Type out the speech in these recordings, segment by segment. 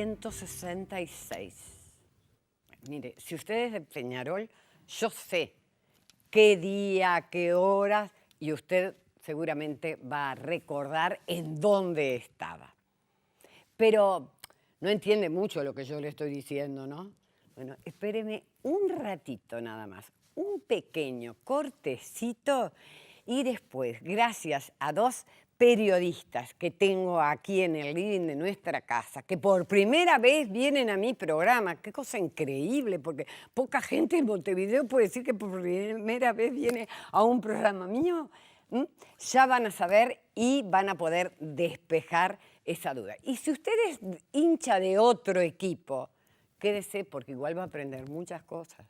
1966. Mire, si usted es de Peñarol, yo sé qué día, qué horas, y usted seguramente va a recordar en dónde estaba. Pero no entiende mucho lo que yo le estoy diciendo, ¿no? Bueno, espéreme un ratito nada más, un pequeño cortecito, y después, gracias a dos periodistas que tengo aquí en el living de nuestra casa, que por primera vez vienen a mi programa. Qué cosa increíble, porque poca gente en Montevideo puede decir que por primera vez viene a un programa mío. Ya van a saber y van a poder despejar esa duda. Y si usted es hincha de otro equipo, quédese porque igual va a aprender muchas cosas.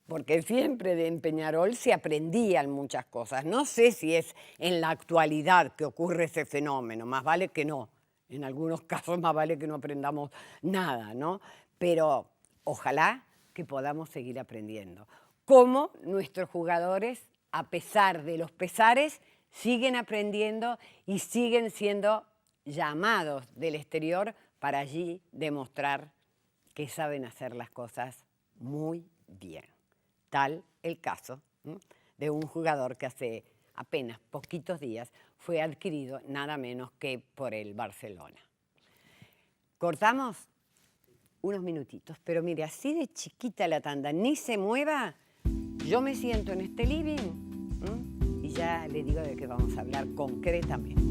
Porque siempre en Peñarol se aprendían muchas cosas. No sé si es en la actualidad que ocurre ese fenómeno, más vale que no. En algunos casos más vale que no aprendamos nada, ¿no? Pero ojalá que podamos seguir aprendiendo. Cómo nuestros jugadores, a pesar de los pesares, siguen aprendiendo y siguen siendo llamados del exterior para allí demostrar que saben hacer las cosas muy bien. Tal el caso de un jugador que hace apenas poquitos días fue adquirido nada menos que por el Barcelona. Cortamos unos minutitos, pero mire, así de chiquita la tanda, ni se mueva, yo me siento en este living y ya le digo de qué vamos a hablar concretamente.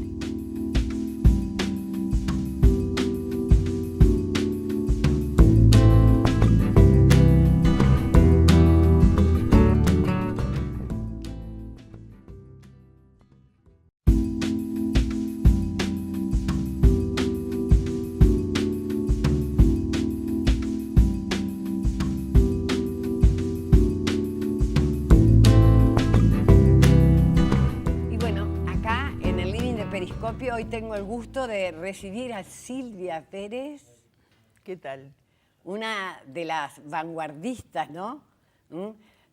Hoy tengo el gusto de recibir a Silvia Pérez. ¿Qué tal? Una de las vanguardistas, ¿no?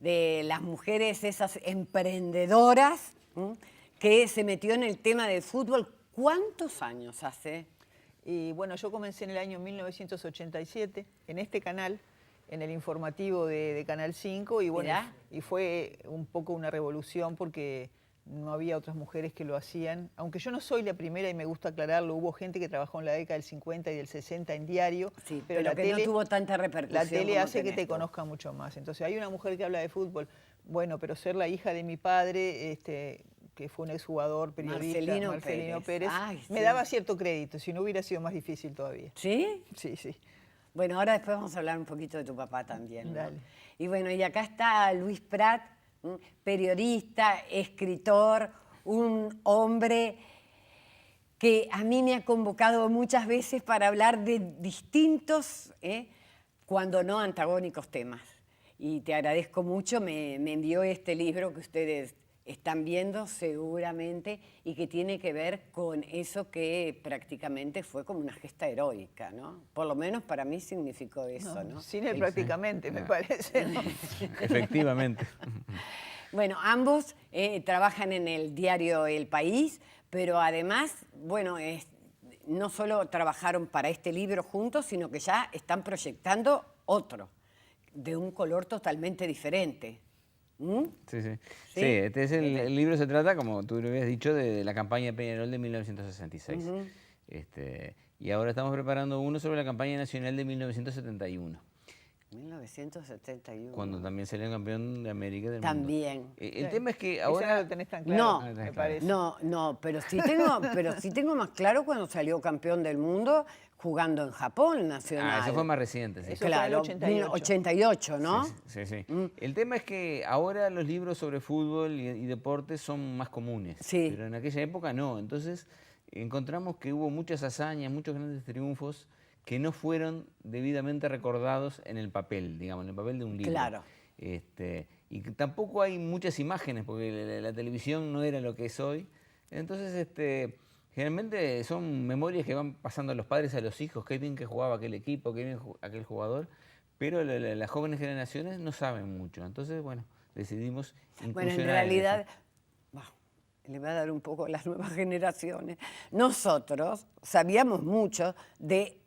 De las mujeres esas emprendedoras que se metió en el tema del fútbol. ¿Cuántos años hace? Y bueno, yo comencé en el año 1987 en este canal, en el informativo de Canal 5, y bueno, y fue un poco una revolución porque no había otras mujeres que lo hacían. Aunque yo no soy la primera y me gusta aclararlo, hubo gente que trabajó en la década del 50 y del 60 en diario. Sí, pero la tele no tuvo tanta repercusión. La tele hace que te conozca mucho más. Entonces hay una mujer que habla de fútbol. Bueno, pero ser la hija de mi padre, que fue un exjugador, periodista, Marcelino Pérez, me daba cierto crédito, si no hubiera sido más difícil todavía. ¿Sí? Sí, sí. Bueno, ahora después vamos a hablar un poquito de tu papá también, ¿no? Dale. Y bueno, y acá está Luis Prat, periodista, escritor, un hombre que a mí me ha convocado muchas veces para hablar de distintos, cuando no antagónicos temas. Y te agradezco mucho, me envió este libro que ustedes están viendo seguramente y que tiene que ver con eso que prácticamente fue como una gesta heroica, ¿no? Por lo menos para mí significó eso, ¿no? Cine prácticamente, me parece, ¿no? Efectivamente. Bueno, ambos trabajan en el diario El País, pero además, bueno, no solo trabajaron para este libro juntos, sino que ya están proyectando otro, de un color totalmente diferente. Sí, sí. Sí, el libro se trata, como tú lo habías dicho, de la campaña de Peñarol de 1966. Y ahora estamos preparando uno sobre la campaña nacional de 1971. 1971. Cuando también salió campeón de América del también. Mundo. El tema es que ahora... Eso no lo tenés tan claro, no, me parece. No, pero sí tengo más claro cuando salió campeón del mundo jugando en Japón, nacional. Eso fue más reciente, sí. Eso claro, fue en el 88, ¿no? Sí, sí. El tema es que ahora los libros sobre fútbol y deportes son más comunes, pero en aquella época no. Entonces encontramos que hubo muchas hazañas, muchos grandes triunfos que no fueron debidamente recordados en el papel, digamos, en el papel de un libro. Claro. Y tampoco hay muchas imágenes, porque la televisión no era lo que es hoy. Entonces, generalmente son memorias que van pasando a los padres a los hijos, qué bien que jugaba aquel equipo, qué bien aquel jugador, pero las jóvenes generaciones no saben mucho. Entonces, bueno, decidimos incursionar. Bueno, en realidad, le voy a dar un poco a las nuevas generaciones. Nosotros sabíamos mucho de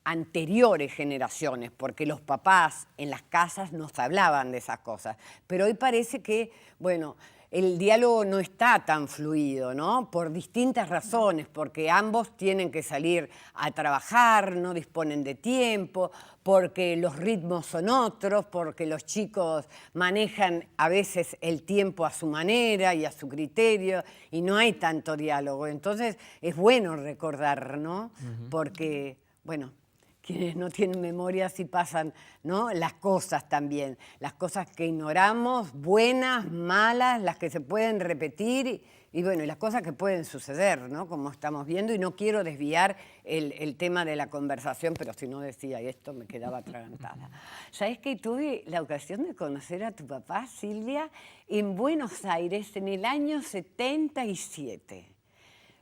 anteriores generaciones, porque los papás en las casas nos hablaban de esas cosas. Pero hoy parece que, bueno, el diálogo no está tan fluido, ¿no? Por distintas razones, porque ambos tienen que salir a trabajar, no disponen de tiempo, porque los ritmos son otros, porque los chicos manejan a veces el tiempo a su manera y a su criterio, y no hay tanto diálogo. Entonces es bueno recordar, ¿no? Porque, bueno, quienes no tienen memoria sí pasan, ¿no? Las cosas también, las cosas que ignoramos, buenas, malas, las que se pueden repetir y bueno, y las cosas que pueden suceder, ¿no? Como estamos viendo, y no quiero desviar el tema de la conversación, pero si no decía esto me quedaba atragantada. ¿Sabes que tuve la ocasión de conocer a tu papá, Silvia, en Buenos Aires en el año 77?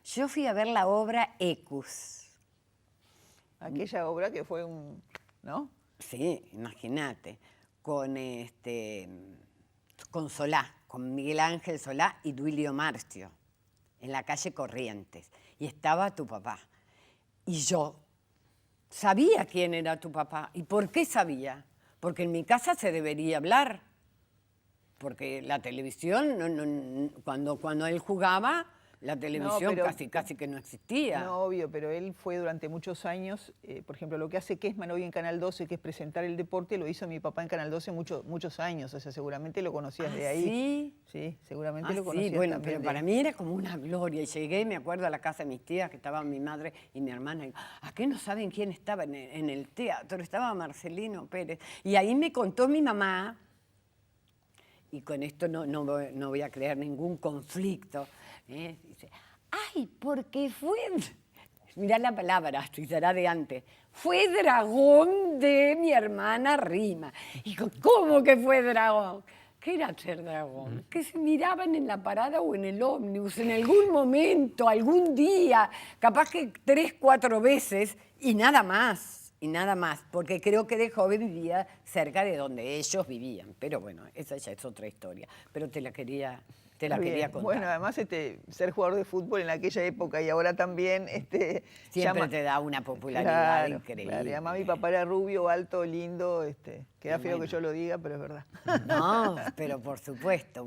Yo fui a ver la obra Ecus. Aquella obra que fue un... ¿no? Sí, imagínate, con Solá, con Miguel Ángel Solá y Duilio Marcio, en la calle Corrientes. Y estaba tu papá. Y yo sabía quién era tu papá. ¿Y por qué sabía? Porque en mi casa se debería hablar. Porque la televisión, cuando él jugaba, la televisión casi que no existía. No, obvio, pero él fue durante muchos años, por ejemplo, lo que hace Kessman hoy en Canal 12, que es presentar el deporte, lo hizo mi papá en Canal 12 muchos años, o sea, seguramente lo conocías de ahí. ¿Sí? Sí, seguramente lo conocías bueno, también pero para mí era como una gloria. Y llegué, me acuerdo, a la casa de mis tías, que estaban mi madre y mi hermana. Y, ¿a qué no saben quién estaba en el teatro? Estaba Marcelino Pérez. Y ahí me contó mi mamá, y con esto no voy a crear ningún conflicto, dice, ay, porque fue, mirá la palabra, si será de antes, fue dragón de mi hermana Rima. Y digo, ¿cómo que fue dragón? ¿Qué era ser dragón? Que se miraban en la parada o en el ómnibus, en algún momento, algún día, capaz que 3, 4 veces y nada más. Y nada más, porque creo que de joven vivía cerca de donde ellos vivían. Pero bueno, esa ya es otra historia. Pero te la quería contar. Bueno, además ser jugador de fútbol en aquella época y ahora también... siempre te da una popularidad increíble. Claro, y además mi papá era rubio, alto, lindo, queda feo que yo lo diga, pero es verdad. No, pero por supuesto,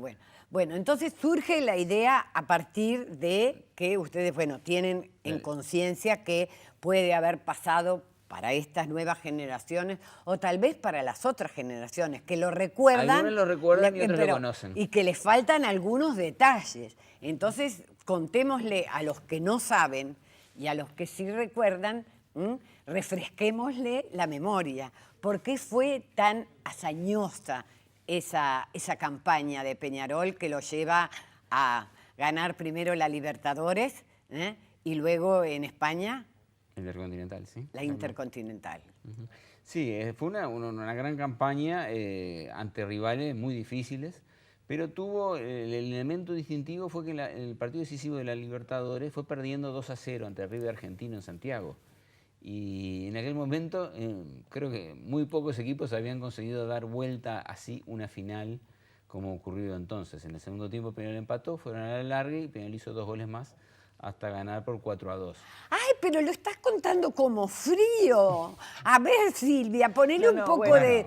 Bueno, entonces surge la idea a partir de que ustedes, tienen en conciencia que puede haber pasado para estas nuevas generaciones o tal vez para las otras generaciones que lo recuerdan. Algunos lo recuerdan y otros lo conocen. Y que les faltan algunos detalles. Entonces, contémosle a los que no saben y a los que sí recuerdan, refresquémosle la memoria. ¿Por qué fue tan hazañosa esa campaña de Peñarol que lo lleva a ganar primero la Libertadores y luego en España? Intercontinental, sí. La Intercontinental. Sí, fue una gran campaña ante rivales muy difíciles, pero tuvo el elemento distintivo fue que el partido decisivo de la Libertadores fue perdiendo 2-0 ante River Argentino en Santiago. Y en aquel momento creo que muy pocos equipos habían conseguido dar vuelta así una final como ocurrió entonces. En el segundo tiempo Peñarol empató, fueron a la larga y Peñarol hizo 2 goles más hasta ganar por 4-2. ¡Ay, pero lo estás contando como frío! A ver, Silvia, ponele un poco de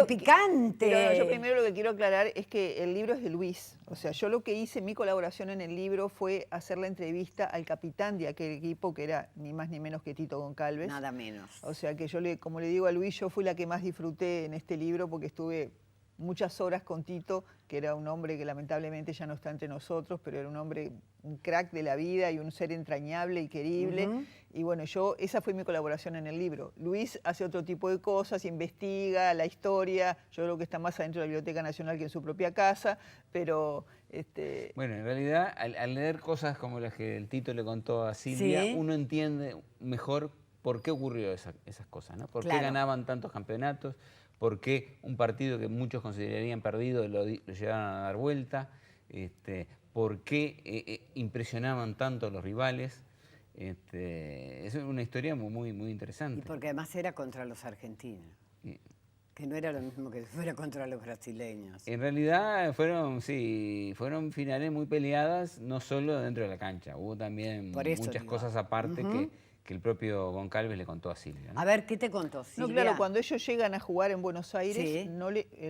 picante. Yo primero lo que quiero aclarar es que el libro es de Luis. O sea, yo lo que hice, mi colaboración en el libro fue hacer la entrevista al capitán de aquel equipo, que era ni más ni menos que Tito Goncalves. Nada menos. O sea, que yo, como le digo a Luis, yo fui la que más disfruté en este libro porque estuve muchas horas con Tito, que era un hombre que lamentablemente ya no está entre nosotros, pero era un hombre, un crack de la vida y un ser entrañable y querible. Y bueno, esa fue mi colaboración en el libro. Luis hace otro tipo de cosas, investiga la historia, yo creo que está más adentro de la Biblioteca Nacional que en su propia casa, pero... Bueno, en realidad, al leer cosas como las que el Tito le contó a Silvia, uno entiende mejor por qué ocurrió esas cosas, ¿no? Por qué ganaban tantos campeonatos, por qué un partido que muchos considerarían perdido lo llevaron a dar vuelta, por qué impresionaban tanto a los rivales. Es una historia muy interesante. Y porque además era contra los argentinos, que no era lo mismo que fuera contra los brasileños. En realidad fueron finales muy peleadas, no solo dentro de la cancha, hubo también muchas cosas aparte que el propio Goncalves le contó a Silvia, ¿no? A ver, ¿qué te contó, No, Silvia? claro, cuando ellos llegan a jugar en Buenos Aires, Sí.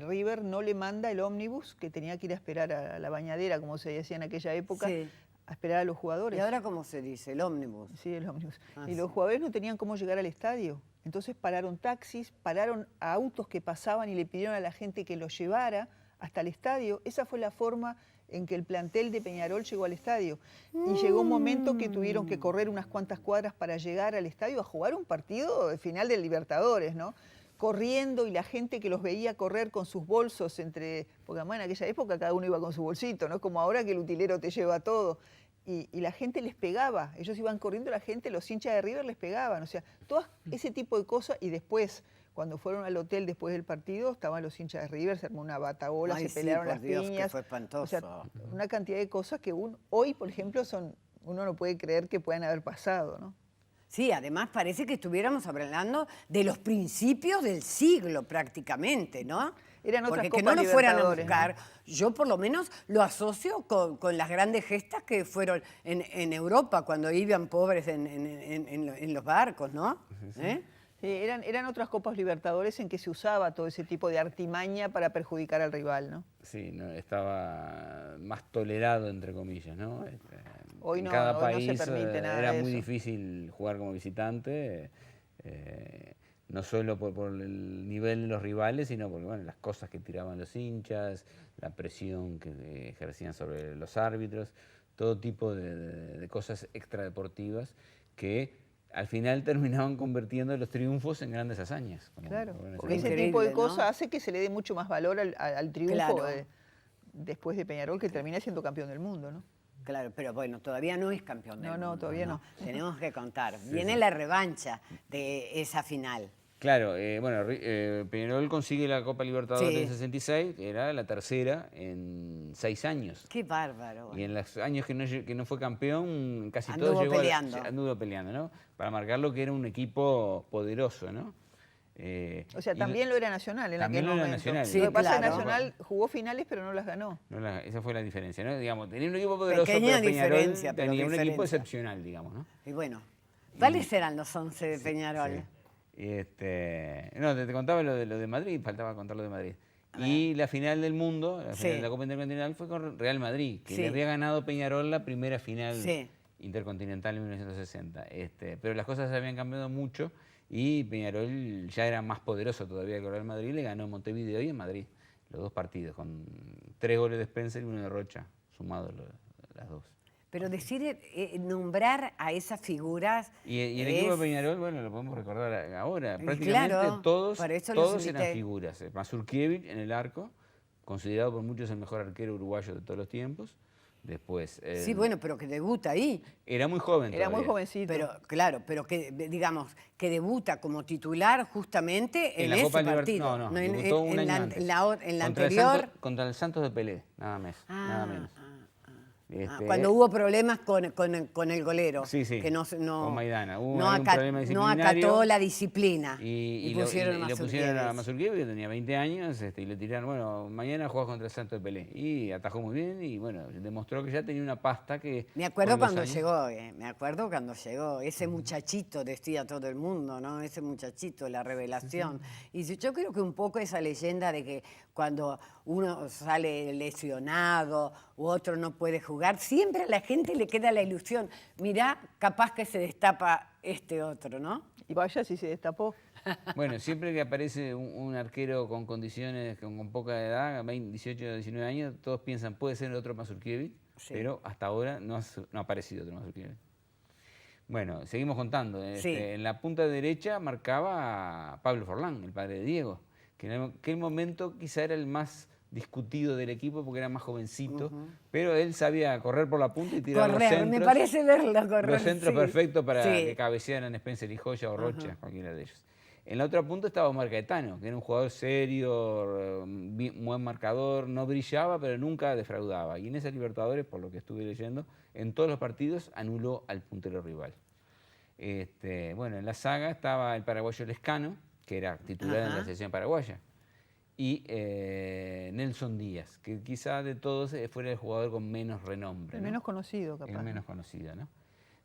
River no le manda el ómnibus que tenía que ir a esperar a la bañadera, como se decía en aquella época, Sí. a esperar a los jugadores. ¿Y ahora cómo se dice? El ómnibus. Sí, el ómnibus. Ah, Y los sí. jugadores no tenían cómo llegar al estadio. Entonces pararon taxis, pararon a autos que pasaban y le pidieron a la gente que los llevara hasta el estadio. Esa fue la forma en que el plantel de Peñarol llegó al estadio. Y llegó un momento que tuvieron que correr unas cuantas cuadras para llegar al estadio a jugar un partido de final del Libertadores, ¿no? Corriendo, y la gente que los veía correr con sus bolsos porque además en aquella época cada uno iba con su bolsito, no es como ahora que el utilero te lleva todo. Y la gente les pegaba, ellos iban corriendo, la gente, los hinchas de River les pegaban, o sea, todo ese tipo de cosas. Y después, cuando fueron al hotel después del partido, estaban los hinchas de River, se armó una batabola, Ay, se sí, pelearon por las Dios, que piñas. fue espantoso. O sea, una cantidad de cosas que hoy, por ejemplo, uno no puede creer que puedan haber pasado, ¿no? Sí, además parece que estuviéramos hablando de los principios del siglo prácticamente, ¿no? Eran otras Porque que Copas no nos fueran a Libertadores, buscar, yo por lo menos lo asocio con las grandes gestas que fueron en Europa cuando iban pobres en los barcos, ¿no? ¿Eh? Sí, eran otras Copas Libertadores en que se usaba todo ese tipo de artimaña para perjudicar al rival, ¿no? Sí, no, estaba más tolerado, entre comillas, ¿no? Hoy En no- cada hoy no se país permite nada era de muy eso. difícil jugar como visitante, no solo por el nivel de los rivales, sino porque bueno, las cosas que tiraban los hinchas, la presión que ejercían sobre los árbitros, todo tipo de cosas extradeportivas que al final terminaban convirtiendo los triunfos en grandes hazañas. Claro, Como porque ese ese Increíble, tipo de ¿no? cosas hace que se le dé mucho más valor al triunfo Claro. después de Peñarol, que termina siendo campeón del mundo, ¿no? Claro, pero bueno, todavía no es campeón del mundo. No, todavía no. Tenemos que contar. Viene la revancha de esa final. Claro, bueno, Peñarol consigue la Copa Libertadores Sí. del 66, que era la tercera en 6 años. Qué bárbaro. Y en los años que no fue campeón, casi Anduvo todo llegó peleando. anduvo peleando, ¿no? Para marcar lo que era un equipo poderoso, ¿no? O sea, Y también lo era Nacional en también aquel lo era momento. Nacional. Sí, Lo que pasa es que claro. Nacional jugó finales, pero no las ganó. esa fue la diferencia, ¿no? Digamos, tenía un equipo poderoso, Pequeña pero Peñarol diferencia, pero tenía un equipo diferencia. excepcional, digamos, ¿no? Y bueno, ¿cuáles eran los 11 de Peñarol? Sí. No, te contaba lo de Madrid, faltaba contar lo de Madrid. Y la final del mundo, la final Sí. de la Copa Intercontinental, fue con Real Madrid, que Sí. le había ganado Peñarol la primera final Sí. intercontinental en 1960. Pero las cosas habían cambiado mucho y Peñarol ya era más poderoso todavía que Real Madrid, le ganó Montevideo y en Madrid, los dos partidos, con 3 goles de Spencer y 1 de Rocha, sumados las dos. Pero decir, nombrar a esas figuras. Y el equipo de Peñarol, bueno, lo podemos recordar ahora. Y Prácticamente claro, todos por eso los eran invité. figuras. Mazurkiewicz en el arco, considerado por muchos el mejor arquero uruguayo de todos los tiempos. Después. Sí, bueno, pero que debuta ahí. Era muy joven. Era muy todavía. jovencito. Pero, claro, pero que, digamos, que debuta como titular justamente en la ese Copa partido. No, en, debutó un año la, antes. en la Contra el anterior. contra el Santos de Pelé, nada más. Nada menos. Cuando hubo problemas con el golero. Sí, sí, Que no, con Maidana. Hubo no, algún problema no disciplinario. acató la disciplina. Y pusieron lo pusieron a Mazurkiewicz. Mazurkiewicz, que tenía 20 años, y le tiraron, bueno, mañana jugás contra el Santos de Pelé. Y atajó muy bien y, bueno, demostró que ya tenía una pasta que... Me acuerdo con los cuando años- llegó, me acuerdo cuando llegó. Ese muchachito, decía todo el mundo, ¿no? Ese muchachito, la revelación. Y yo creo que un poco esa leyenda de que cuando uno sale lesionado u otro no puede jugar, siempre a la gente le queda la ilusión. Mirá, capaz que se destapa este otro, ¿no? Y vaya si se destapó. Bueno, siempre que aparece un arquero con condiciones, con poca edad, 20, 18, 19 años, todos piensan, puede ser otro Mazurkiewicz, Sí. pero hasta ahora no ha aparecido otro Mazurkiewicz. Bueno, seguimos contando. Sí. En la punta derecha marcaba a Pablo Forlán, el padre de Diego, que en aquel momento quizá era el más discutido del equipo porque era más jovencito, pero él sabía correr por la punta y tirar los Correr, centros. me parece verlo correr. Los centros sí. perfectos para Sí. que cabecearan Spencer y Joya o Rocha, cualquiera de ellos. En la otra punta estaba Omar Caetano, que era un jugador serio, buen marcador, no brillaba, pero nunca defraudaba. Y en esa Libertadores, por lo que estuve leyendo, en todos los partidos anuló al puntero rival. Bueno, en la saga estaba el paraguayo Lescano, que era titular en la selección paraguaya, y Nelson Díaz, que quizá de todos fuera el jugador con menos renombre. El ¿no? menos conocido, capaz. El menos conocido, ¿no?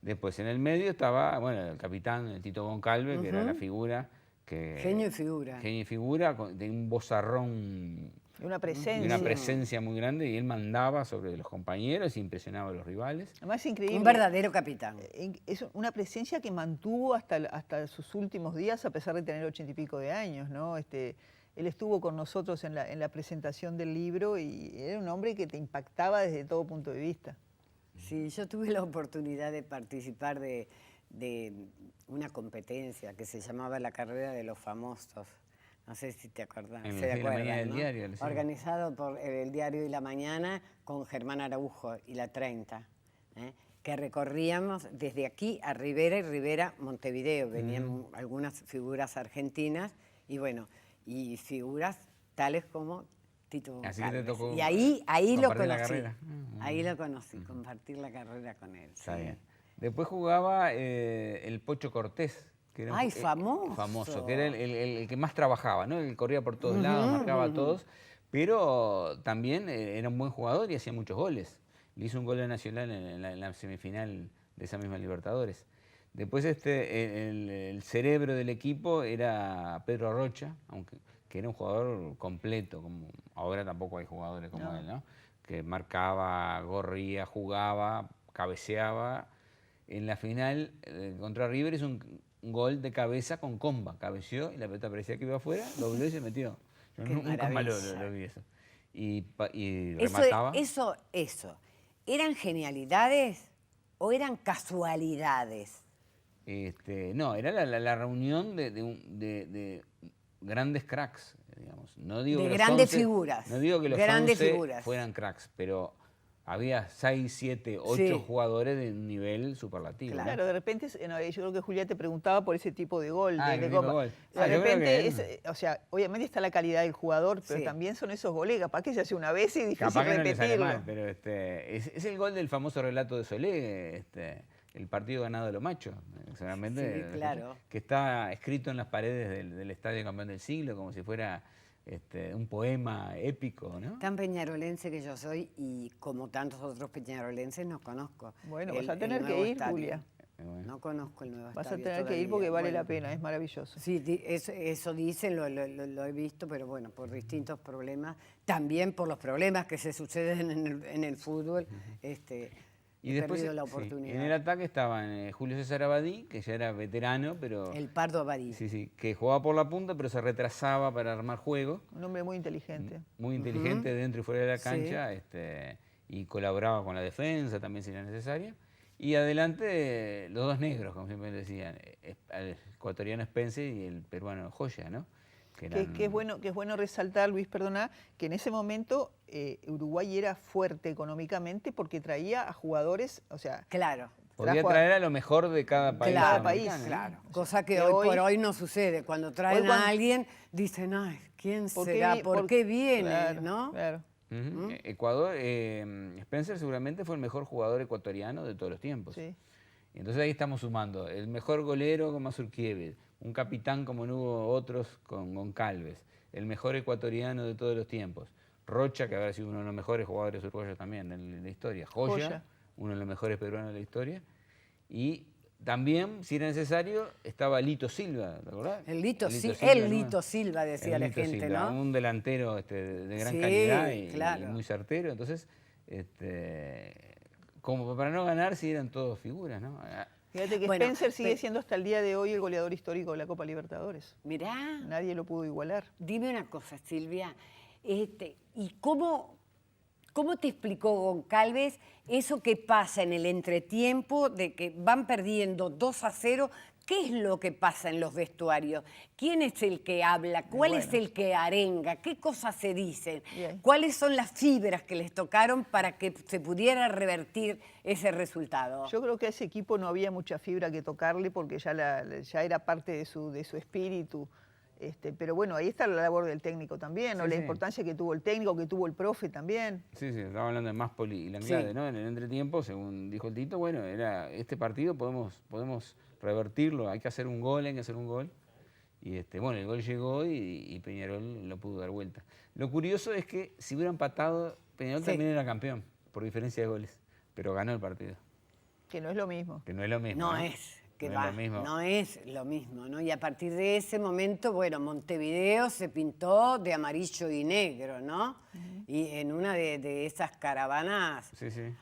Después en el medio estaba, bueno, el capitán, el Tito Goncalves, que era la figura. Genio y figura. Genio y figura, de un vozarrón Y una y presencia. una presencia muy grande, y él mandaba sobre los compañeros e impresionaba a los rivales. Además, es increíble. Un verdadero capitán. Es una presencia que mantuvo hasta sus últimos días, a pesar de tener 80 y pico de años, ¿no? Él estuvo con nosotros en la presentación del libro y era un hombre que te impactaba desde todo punto de vista. Sí, yo tuve la oportunidad de participar de una competencia que se llamaba la Carrera de los Famosos. No sé si te acordás. En ¿Se la acuerdan, mañana del no? diario. Sí. Organizado por el Diario y la Mañana con Germán Araujo y la 30, que recorríamos desde aquí a Rivera y Rivera Montevideo. Venían algunas figuras argentinas y bueno, y figuras tales como Tito Goncalves. Así que te tocó Y ahí lo compartir la conocí. carrera. Ahí lo conocí, compartir la carrera con él. Está sí. bien. Después jugaba el Pocho Cortés. Que era ¡Ay, famoso! Famoso, que era el que más trabajaba, ¿no? Él corría por todos lados, marcaba a todos, pero también era un buen jugador y hacía muchos goles. Le hizo un gol a Nacional en la semifinal de esa misma Libertadores. Después el cerebro del equipo era Pedro Rocha, que era un jugador completo, como ahora tampoco hay jugadores como él, ¿no? Que marcaba, corría, jugaba, cabeceaba. En la final contra River hizo un gol de cabeza con comba, cabeceó y la pelota parecía que iba afuera, dobló y se metió. Yo nunca más lo vi eso. Y remataba. Eso, ¿eran genialidades o eran casualidades? No, era la reunión de grandes cracks, digamos. No digo De que grandes 11, figuras. No digo que los grandes 11 figuras. fueran cracks, pero había 6, 7, 8 Sí. jugadores de un nivel superlativo. Claro. Claro, de repente, yo creo que Julián te preguntaba por ese tipo de gol. Ah, de ese tipo de Copa. gol. De Ah, yo creo repente, o sea, obviamente está la calidad del jugador, pero Sí. también son esos goles, capaz que se hace una vez y difícil Capaz que no le sale repetirlo. mal, pero es el gol del famoso relato de Solé, el partido ganado de los machos, seguramente, Sí, claro. que está escrito en las paredes del Estadio Campeón del Siglo, como si fuera un poema épico, ¿no? Tan peñarolense que yo soy y como tantos otros peñarolenses no conozco. Bueno, el vas a tener nuevo que ir, estadio. Julia. Bueno. No conozco el nuevo Vas a estadio tener que ir todavía. porque vale Bueno, la pena, es maravilloso. Sí, eso dicen, lo he visto, pero bueno, por distintos problemas, también por los problemas que se suceden en el fútbol, Y he después, perdido la sí, oportunidad. en el ataque estaban Julio César Abadí, que ya era veterano, pero El Pardo Abadí. sí, que jugaba por la punta, pero se retrasaba para armar juego. Un hombre muy inteligente. Muy inteligente dentro y fuera de la Sí. cancha, y colaboraba con la defensa también si era necesaria. Y adelante los dos negros, como siempre decían, el ecuatoriano Spencer y el peruano Joya, ¿no? Que es bueno resaltar, Luis, perdona, que en ese momento Uruguay era fuerte económicamente porque traía a jugadores, o sea, Claro. Podía trajo a- traer a lo mejor de cada país. Claro, sudamericano, ¿no? claro. Cosa que Que hoy hoy- por hoy no sucede. Cuando traen cuando- a alguien, dicen, ay, ¿quién ¿por qué será? vi- ¿Por por- qué viene? Claro, ¿No? claro. Ujú. Ecuador, Spencer seguramente fue el mejor jugador ecuatoriano de todos los tiempos. Sí. Y entonces ahí estamos sumando el mejor golero con Mazurkiewicz, un capitán como no hubo otros con Goncalves, el mejor ecuatoriano de todos los tiempos, Rocha, que habrá sido uno de los mejores jugadores uruguayos también en la historia, Joya, uno de los mejores peruanos de la historia, y también, si era necesario, estaba Lito Silva, ¿te acordás? El Lito ¿no? Silva, decía El la Lito gente, Silva, ¿no? un delantero de gran Sí, calidad y claro. muy certero. Entonces, como para no ganar, sí eran todos figuras, ¿no? Fíjate que Bueno, Spencer sigue siendo hasta el día de hoy el goleador histórico de la Copa Libertadores. Mirá, Nadie lo pudo igualar. dime una cosa, Silvia. ¿Y cómo te explicó Goncalves eso que pasa en el entretiempo de que van perdiendo 2-0? ¿Qué es lo que pasa en los vestuarios? ¿Quién es el que habla? ¿Cuál es el que arenga? ¿Qué cosas se dicen? Bien. ¿Cuáles son las fibras que les tocaron para que se pudiera revertir ese resultado? Yo creo que a ese equipo no había mucha fibra que tocarle porque ya era parte de su espíritu. Pero bueno, ahí está la labor del técnico también, ¿no? Sí, La sí. importancia que tuvo el técnico, que tuvo el profe también. Sí, estaba hablando de Máspoli y Langlade, Sí. ¿no? En el entretiempo, según dijo el Tito, bueno, era este partido podemos revertirlo, hay que hacer un gol, Y bueno, el gol llegó y Peñarol lo pudo dar vuelta. Lo curioso es que si hubiera empatado, Peñarol Sí. también era campeón, por diferencia de goles, pero ganó el partido. Que no es lo mismo. Que no es lo mismo. No ¿no? es, que No es va, lo mismo. no es lo mismo, ¿no? Y a partir de ese momento, bueno, Montevideo se pintó de amarillo y negro, ¿no? Y en una de esas caravanas Sí, sí.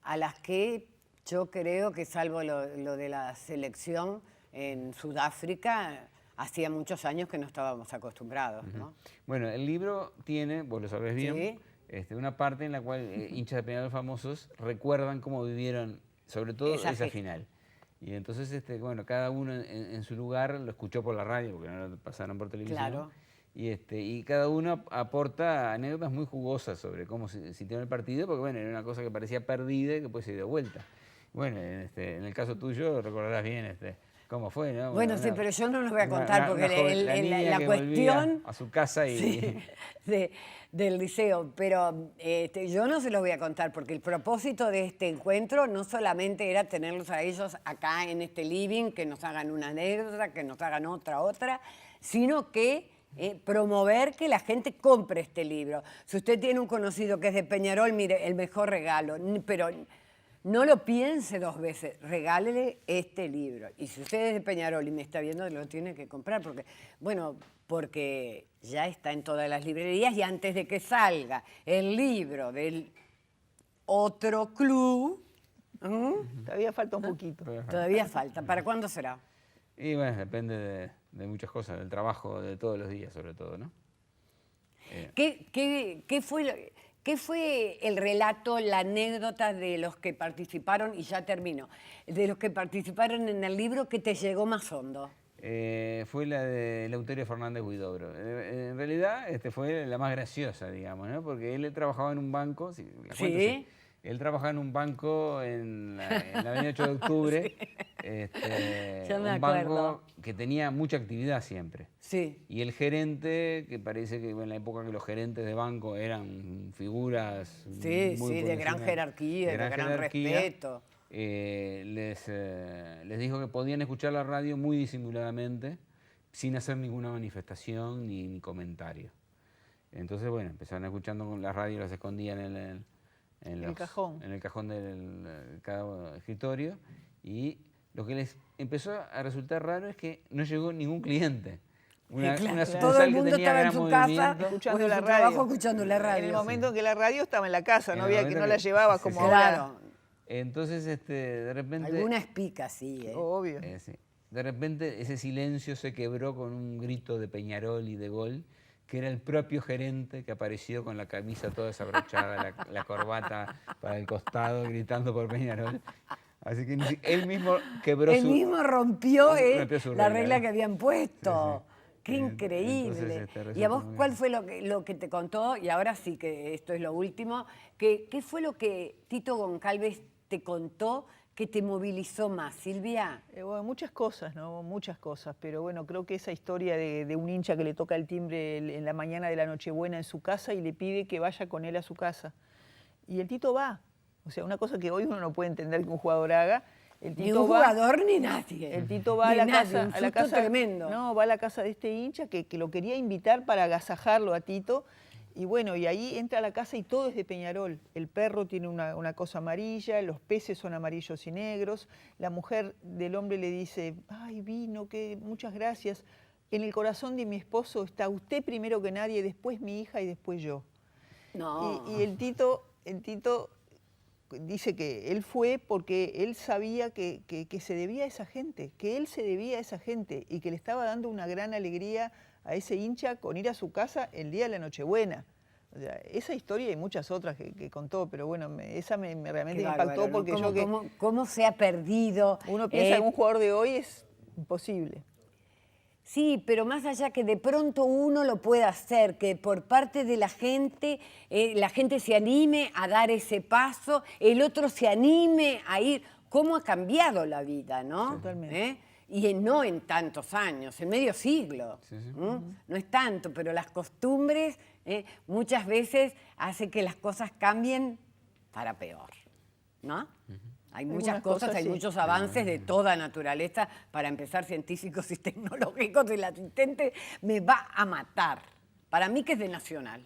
a las que yo creo que, salvo lo de la selección en Sudáfrica, hacía muchos años que no estábamos acostumbrados, ¿no? Bueno, el libro tiene, vos lo sabés bien, Sí. una parte en la cual hinchas de Peñarol famosos recuerdan cómo vivieron, sobre todo Esa esa gesta. final. Y entonces, bueno, cada uno en su lugar lo escuchó por la radio, porque no lo pasaron por televisión. Claro. Y cada uno aporta anécdotas muy jugosas sobre cómo se sintió el partido, porque bueno, era una cosa que parecía perdida y que después se dio vuelta. Bueno, en el caso tuyo recordarás bien cómo fue, ¿no? Bueno, sí, pero yo no los voy a contar porque la niña la que volvía cuestión a su casa y... sí, del liceo, pero yo no se los voy a contar porque el propósito de este encuentro no solamente era tenerlos a ellos acá en este living, que nos hagan una anécdota, que nos hagan otra, sino que promover que la gente compre este libro. Si usted tiene un conocido que es de Peñarol, mire, el mejor regalo, pero no lo piense dos veces, regálele este libro. Y si usted es de Peñarol y me está viendo, lo tiene que comprar, porque, bueno, porque ya está en todas las librerías y antes de que salga el libro del otro club, Todavía falta un poquito. todavía falta. ¿Para cuándo será? Y bueno, depende de muchas cosas, del trabajo de todos los días sobre todo, ¿no? ¿Qué fue el relato, la anécdota de los que participaron, y ya termino, de los que participaron en el libro que te llegó más hondo? Fue la de Eleuterio Fernández Huidobro. En realidad fue la más graciosa, digamos, ¿no? Porque él trabajaba en un banco, sí, la cuento, ¿Sí? Él trabajaba en un banco en la avenida 8 de octubre, Ya me un acuerdo. banco que tenía mucha actividad siempre. Sí. Y el gerente, que parece que en la época que los gerentes de banco eran figuras Sí, muy sí, por de gran encima, jerarquía, de gran jerarquía, respeto. les dijo que podían escuchar la radio muy disimuladamente, sin hacer ninguna manifestación ni comentario. Entonces, bueno, empezaron escuchando con la radio, las escondían en el cajón. En el cajón de cada escritorio, y lo que les empezó a resultar raro es que no llegó ningún cliente. Una Todo sucursal el que mundo tenía estaba en gran su casa movimiento. Escuchando o en la su radio. trabajo escuchando la radio. En el momento en que la radio estaba en la casa, En no el había que momento no la que- llevaba sí, como sí. ahora. Claro, Entonces, de repente... alguna espica, sí. Obvio. Sí. De repente ese silencio se quebró con un grito de Peñarol y de gol, que era el propio gerente que apareció con la camisa toda desabrochada, la corbata para el costado, gritando por Peñarol. Así que él mismo quebró Él mismo rompió rompió su la regla, regla ¿no? que habían puesto. Sí, sí. Qué increíble. Entonces, ¿Y a vos resultó muy cuál bien. fue lo que te contó? Y ahora sí que esto es lo último. ¿Qué fue lo que Tito Goncalves te contó que te movilizó más, Silvia? Bueno, muchas cosas, ¿no? Muchas cosas, pero bueno, creo que esa historia de un hincha que le toca el timbre en la mañana de la Nochebuena en su casa y le pide que vaya con él a su casa. Y el Tito va. O sea, una cosa que hoy uno no puede entender que un jugador haga. El Ni Tito un va, jugador ni nadie. el Tito va a Ni la nadie, casa, un a la susto casa tremendo. No, va a la casa de este hincha que lo quería invitar para agasajarlo a Tito. Y bueno, y ahí entra a la casa y todo es de Peñarol. El perro tiene una cosa amarilla, los peces son amarillos y negros. La mujer del hombre le dice, ay, vino, que muchas gracias. En el corazón de mi esposo está usted primero que nadie, después mi hija y después yo. No. Y el Tito dice que él fue porque él sabía que se debía a esa gente, que él se debía a esa gente y que le estaba dando una gran alegría a ese hincha con ir a su casa el día de la Nochebuena. O sea, esa historia y muchas otras que contó, pero bueno, esa realmente Qué me bárbaro, impactó ¿no? porque ¿Cómo se ha perdido? uno piensa que un jugador de hoy es imposible. Sí, pero más allá que de pronto uno lo pueda hacer, que por parte de la gente se anime a dar ese paso, el otro se anime a ir. ¿Cómo ha cambiado la vida, no? Totalmente. Y no en tantos años, en medio siglo. Sí, sí. No es tanto, pero las costumbres muchas veces hacen que las cosas cambien para peor, ¿no? Hay muchas Algunas cosas, cosas hay sí. muchos avances de toda naturaleza, para empezar científicos y tecnológicos. El asistente me va a matar. Para mí que es de Nacional.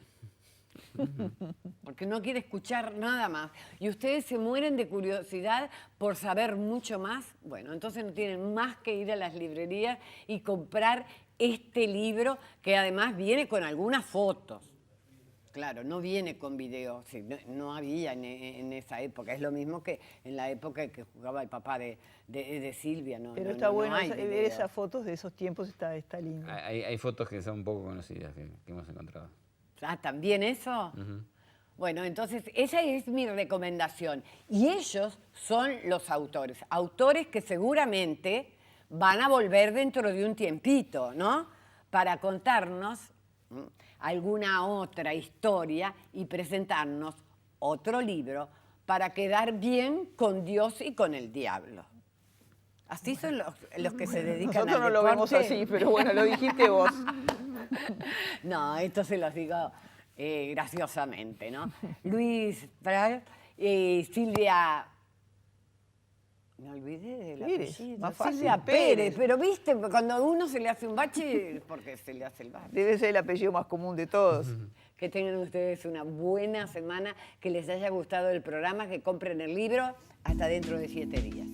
porque no quiere escuchar nada más. Y ustedes se mueren de curiosidad por saber mucho más. Bueno, entonces no tienen más que ir a las librerías y comprar este libro, que además viene con algunas fotos. Claro, no viene con video, sí, no había en esa época. Es lo mismo que en la época que jugaba el papá de Silvia. No, Pero no, está no bueno hay ver video. esas fotos de esos tiempos, está lindo. Hay fotos que son poco conocidas que hemos encontrado. Ah, ¿también eso? Bueno, entonces esa es mi recomendación. Y ellos son los autores. Autores que seguramente van a volver dentro de un tiempito, ¿no? Para contarnos alguna otra historia y presentarnos otro libro para quedar bien con Dios y con el diablo. Así son los que se dedican al Nosotros no lo vemos deporte. así, pero bueno, lo dijiste vos. No, esto se los digo graciosamente, ¿no? Luis Prat, Silvia... Me olvidé del Pérez, apellido. más fácil, Silvia Pérez. Pérez. Pero viste, cuando a uno se le hace un bache, es porque se le hace el bache. Debe ser el apellido más común de todos. Que tengan ustedes una buena semana, que les haya gustado el programa, que compren el libro. Hasta dentro de 7 días.